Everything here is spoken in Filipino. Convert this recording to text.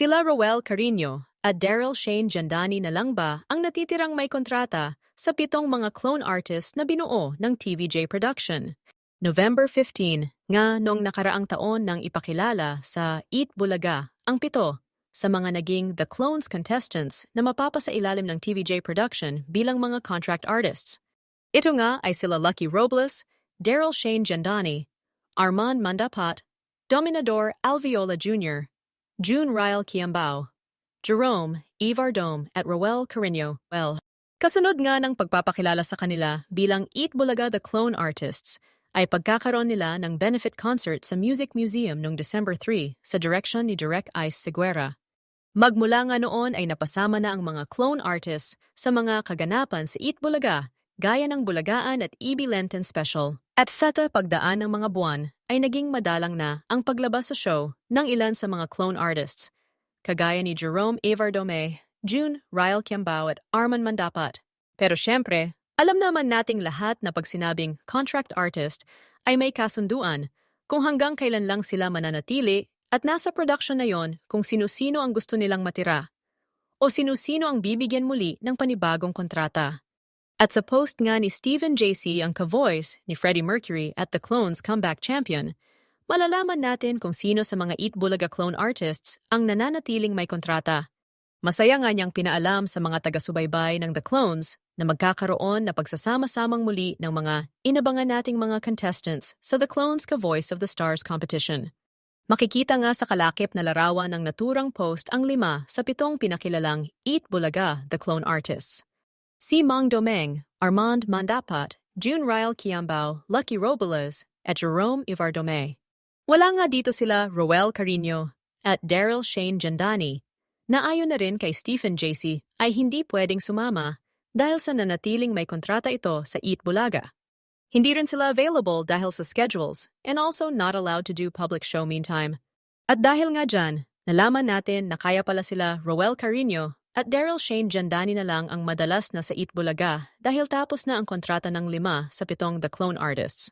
Sila Roel Carino at Daryl Shane Jandani na lang ba ang natitirang may kontrata sa 7 mga clone artists na binuo ng TVJ Production? November 15 nga noong nakaraang taon nang ipakilala sa Eat Bulaga ang 7 sa mga naging The Clones contestants na mapapasailalim ng TVJ Production bilang mga contract artists. Ito nga ay sila Lucky Robles, Daryl Shane Jandani, Armand Mandapat, Dominador Alviola Jr., June Ryle Kiambao, Jerome Ivardome at Roel Carino. Kasunod nga ng pagpapakilala sa kanila bilang Eat Bulaga The Clone Artists, ay pagkakaroon nila ng benefit concert sa Music Museum noong December 3 sa direksyon ni Direk Ice Seguera. Magmula nga noon ay napasama na ang mga clone artists sa mga kaganapan sa Eat Bulaga, gaya ng Bulagaan at EB Lenten Special. At sa pagdaan ng mga buwan ay naging madalang na ang paglabas sa show ng ilan sa mga clone artists, kagaya ni Jerome Evardome, June Ryle Kiambao at Armand Mandapat. Pero syempre, alam naman nating lahat na pag sinabing contract artist ay may kasunduan kung hanggang kailan lang sila mananatili at nasa production na yon kung sino-sino ang gusto nilang matira o sino-sino ang bibigyan muli ng panibagong kontrata. At sa post nga ni Stephen JC ang ka-voice ni Freddie Mercury at The Clones Comeback Champion, malalaman natin kung sino sa mga Eat Bulaga clone artists ang nananatiling may kontrata. Masaya nga niyang pinaalam sa mga taga-subaybay ng The Clones na magkakaroon na pagsasama-samang muli ng mga inabangan nating mga contestants sa The Clones Ka-Voice of the Stars competition. Makikita nga sa kalakip na larawan ng naturang post ang 5 sa 7 pinakilalang Eat Bulaga The Clone Artists. Si Mang Domeng, Armand Mandapat, June Ryle Kiambao, Lucky Robles, at Jerome Ivardome. Wala nga dito sila Roel Carino at Daryl Shane Jandani, na ayon na rin kay Stephen JC ay hindi pwedeng sumama dahil sa nanatiling may kontrata ito sa Eat Bulaga. Hindi rin sila available dahil sa schedules and also not allowed to do public show meantime. At dahil nga dyan, nalaman natin na kaya pala sila Roel Carino at Daryl Shane Jandani na lang ang madalas na sa Eat Bulaga dahil tapos na ang kontrata ng 5 sa 7 The Clone Artists.